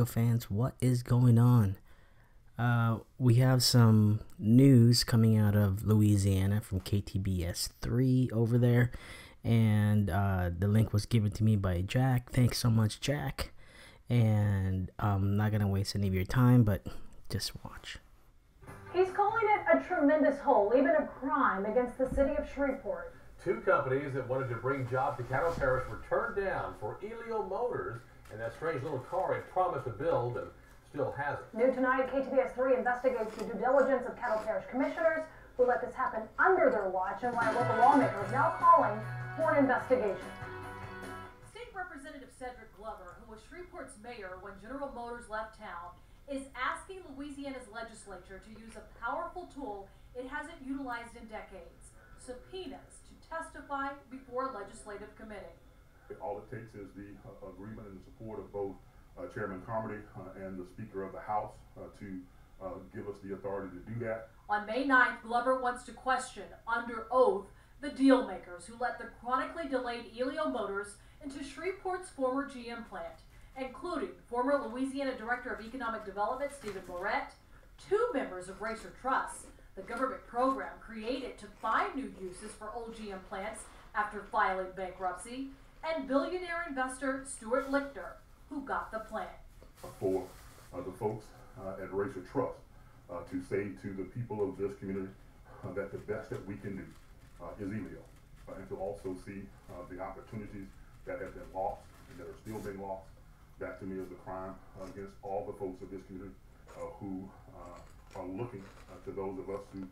radio fans, what is going on? We have some news coming out of Louisiana from KTBS 3 over there, and the link was given to me by Jack. Thanks so much, Jack. And I'm not going to waste any of your time, but just watch. He's calling it a tremendous hole, even a crime against the city of Shreveport. Two companies that wanted to bring jobs to Cattle Parish were turned down for Elio Motors and that strange little car it promised to build and still hasn't. New tonight, KTBS 3 investigates the due diligence of Cattle Parish commissioners who let this happen under their watch and why local lawmakers now calling for an investigation. State Representative Cedric Glover, who was Shreveport's mayor when General Motors left town, is asking Louisiana's legislature to use a powerful tool it hasn't utilized in decades: subpoenas to testify before a legislative committee. All it takes is the agreement and the support of both Chairman Carmody and the Speaker of the House to give us the authority to do that. On May 9th, Glover wants to question, under oath, the deal makers who let the chronically delayed Elio Motors into Shreveport's former GM plant, including former Louisiana Director of Economic Development Stephen Moret, two members of Racer Trust, the government program created to find new uses for old GM plants after filing bankruptcy, and billionaire investor Stuart Lichter, who got the plant. For the folks at Racer Trust to say to the people of this community that the best that we can do is Elio, and to also see the opportunities that have been lost and that are still being lost. That to me is a crime against all the folks of this community who are looking to those of us who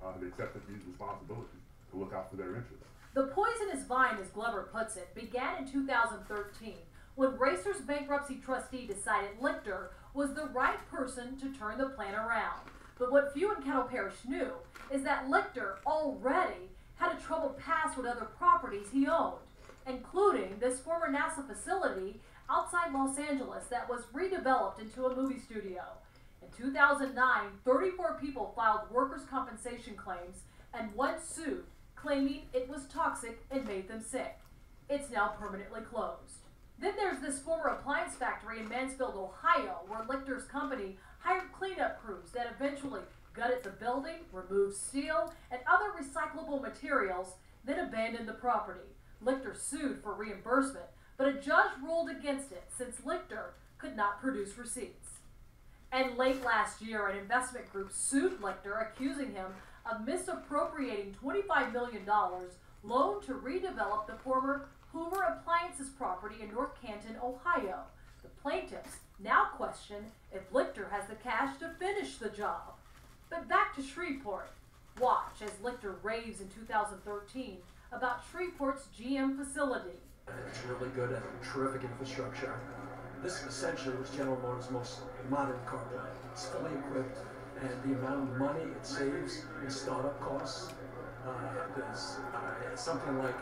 have accepted these responsibilities to look out for their interests. The poisonous vine, as Glover puts it, began in 2013 when Racer's bankruptcy trustee decided Lichter was the right person to turn the plant around. But what few in Cattle Parish knew is that Lichter already had a troubled past with other properties he owned, including this former NASA facility outside Los Angeles that was redeveloped into a movie studio. In 2009, 34 people filed workers' compensation claims and one sued, claiming it was toxic and made them sick. It's now permanently closed. Then there's this former appliance factory in Mansfield, Ohio, where Lichter's company hired cleanup crews that eventually gutted the building, removed steel and other recyclable materials, then abandoned the property. Lichter sued for reimbursement, but a judge ruled against it since Lichter could not produce receipts. And late last year, an investment group sued Lichter, accusing him of misappropriating $25 million loaned to redevelop the former Hoover Appliances property in North Canton, Ohio. The plaintiffs now question if Lichter has the cash to finish the job. But back to Shreveport. Watch as Lichter raves in 2013 about Shreveport's GM facility. It's really good and terrific infrastructure. This essentially was General Motors' most modern car plant. It's fully equipped, and the amount of money it saves in startup costs is something like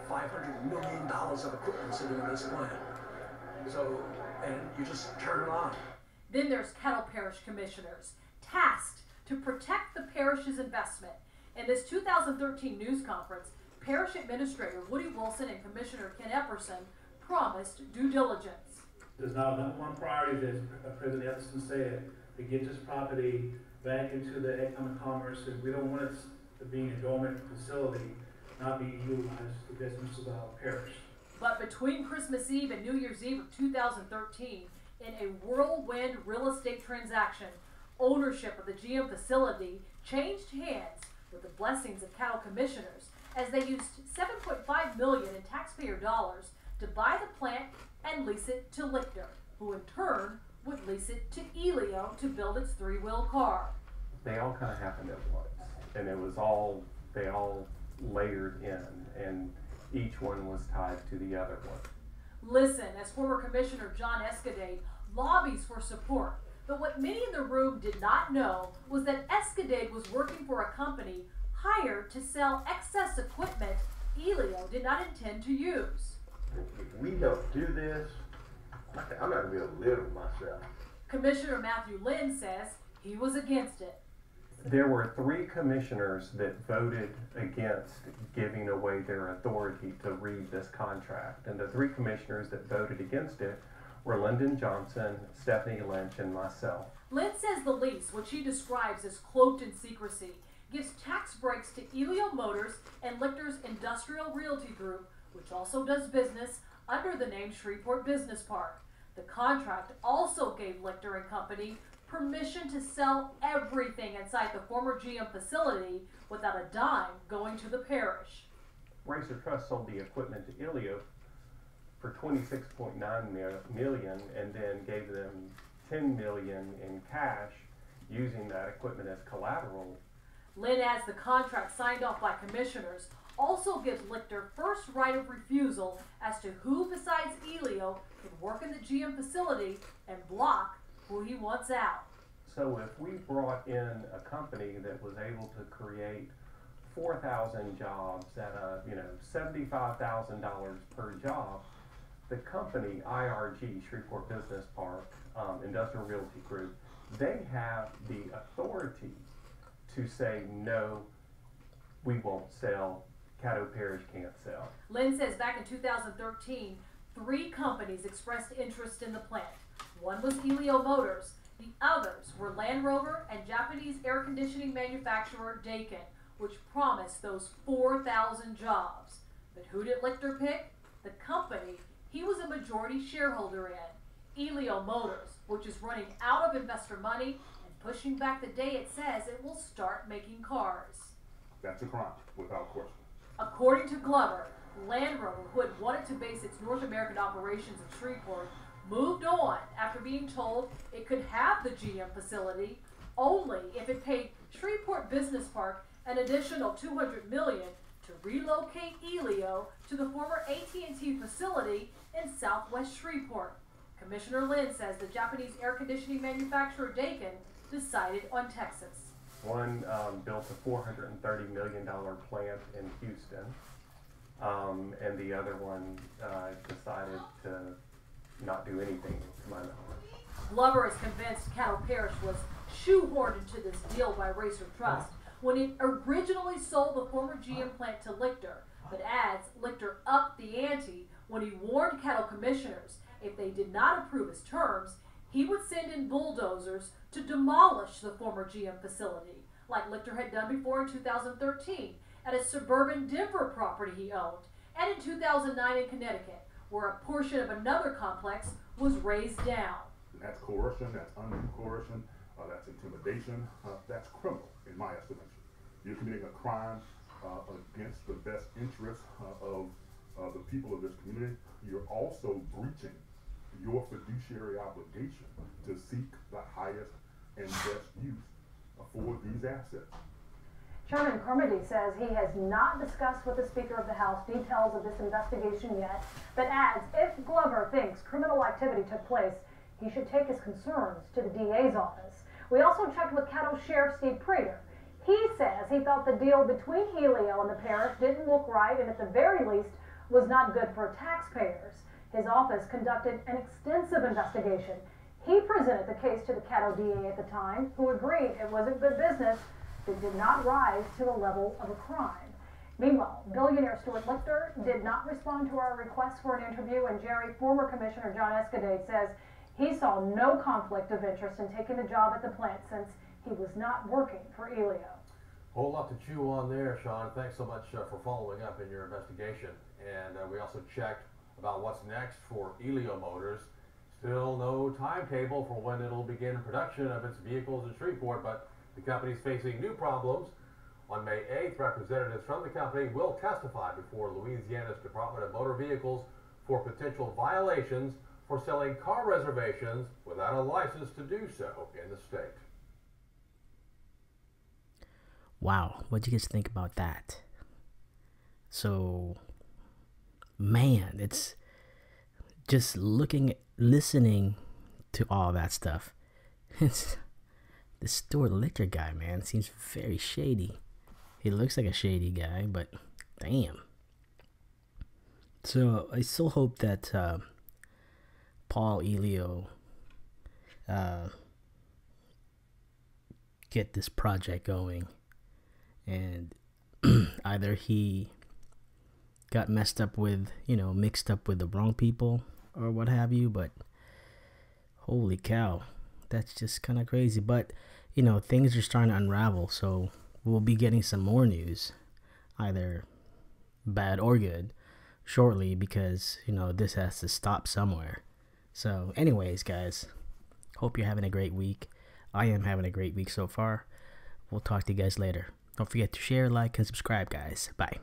$500 million of equipment sitting in this plant. So, and you just turn it on. Then there's Cattle Parish commissioners tasked to protect the parish's investment. In this 2013 news conference, Parish Administrator Woody Wilson and Commissioner Ken Epperson promised due diligence. There's now number one priority, as President Epperson said, to get this property back into the economic commerce, because we don't want it to be a dormant facility, not being utilized for business of our parish. But between Christmas Eve and New Year's Eve of 2013, in a whirlwind real estate transaction, ownership of the GM facility changed hands with the blessings of cattle commissioners as they used $7.5 million in taxpayer dollars to buy the plant and lease it to Lichter, who in turn would lease it to Elio to build its three-wheel car. They all kind of happened at once, and they all layered in, and each one was tied to the other one. Listen, as former Commissioner John Escadade lobbies for support, but what many in the room did not know was that Escadade was working for a company hired to sell excess equipment Elio did not intend to use. If we don't do this, I'm not going to be able to live with myself. Commissioner Matthew Lynn says he was against it. There were 3 commissioners that voted against giving away their authority to read this contract. And the 3 commissioners that voted against it were Lyndon Johnson, Stephanie Lynch, and myself. Lynn says the lease, which she describes as cloaked in secrecy, gives tax breaks to Elio Motors and Lichter's Industrial Realty Group, which also does business under the name Shreveport Business Park. The contract also gave Lichter and Company permission to sell everything inside the former GM facility without a dime going to the parish. Racer Trust sold the equipment to Elio for $26.9 million and then gave them $10 million in cash using that equipment as collateral. Lynn adds the contract signed off by commissioners also gives Lichter first right of refusal as to who besides Elio can work in the GM facility and block who he wants out. So if we brought in a company that was able to create 4,000 jobs at $75,000 per job, the company IRG, Shreveport Business Park, Industrial Realty Group, they have the authority to say, no, we won't sell, Caddo Parish can't sell. Lynn says back in 2013, 3 companies expressed interest in the plant. One was Elio Motors. The others were Land Rover and Japanese air conditioning manufacturer Daikin, which promised those 4,000 jobs. But who did Lichter pick? The company he was a majority shareholder in, Elio Motors, which is running out of investor money and pushing back the day it says it will start making cars. That's a crime, without question. According to Glover, Land Rover, who had wanted to base its North American operations in Shreveport, moved on after being told it could have the GM facility only if it paid Shreveport Business Park an additional $200 million to relocate Elio to the former AT&T facility in southwest Shreveport. Commissioner Lynn says the Japanese air conditioning manufacturer Daikin decided on Texas. One built a $430 million plant in Houston, and the other one decided to not do anything, to my knowledge. Glover is convinced Caddo Parish was shoehorned into this deal by Racer Trust when it originally sold the former GM plant to Lichter, but adds Lichter upped the ante when he warned Caddo commissioners if they did not approve his terms, he would send in bulldozers to demolish the former GM facility, like Lichter had done before in 2013 at a suburban Denver property he owned, and in 2009 in Connecticut, where a portion of another complex was razed down. And that's coercion, that's undue coercion, that's intimidation, that's criminal in my estimation. You're committing a crime against the best interests of the people of this community. You're also breaching your fiduciary obligation to seek the highest and best use for these assets. Chairman Carmody says he has not discussed with the Speaker of the House details of this investigation yet, but adds if Glover thinks criminal activity took place, he should take his concerns to the DA's office. We also checked with Caddo Sheriff Steve Prater. He says he thought the deal between Elio and the parish didn't look right and at the very least was not good for taxpayers. His office conducted an extensive investigation. He presented the case to the Caddo DA at the time, who agreed it wasn't good business that did not rise to the level of a crime. Meanwhile, billionaire Stuart Lichter did not respond to our request for an interview, and former Commissioner John Escadade says he saw no conflict of interest in taking the job at the plant since he was not working for Elio. Whole lot to chew on there, Sean. Thanks so much for following up in your investigation. And we also checked about what's next for Elio Motors. Still no timetable for when it'll begin production of its vehicles in Shreveport, but the company's facing new problems. On May 8th, representatives from the company will testify before Louisiana's Department of Motor Vehicles for potential violations for selling car reservations without a license to do so in the state. Wow, what do you guys think about that? So, man, it's just listening to all that stuff. It's this Stuart Lichter guy, man, seems very shady. He looks like a shady guy, but damn. So I still hope that Paul Elio get this project going, and either he got mixed up with the wrong people or what have you, but Holy cow. That's just kind of crazy. But, things are starting to unravel. So we'll be getting some more news, either bad or good, shortly, because, this has to stop somewhere. So anyways, guys, hope you're having a great week. I am having a great week so far. We'll talk to you guys later. Don't forget to share, like, and subscribe, guys. Bye.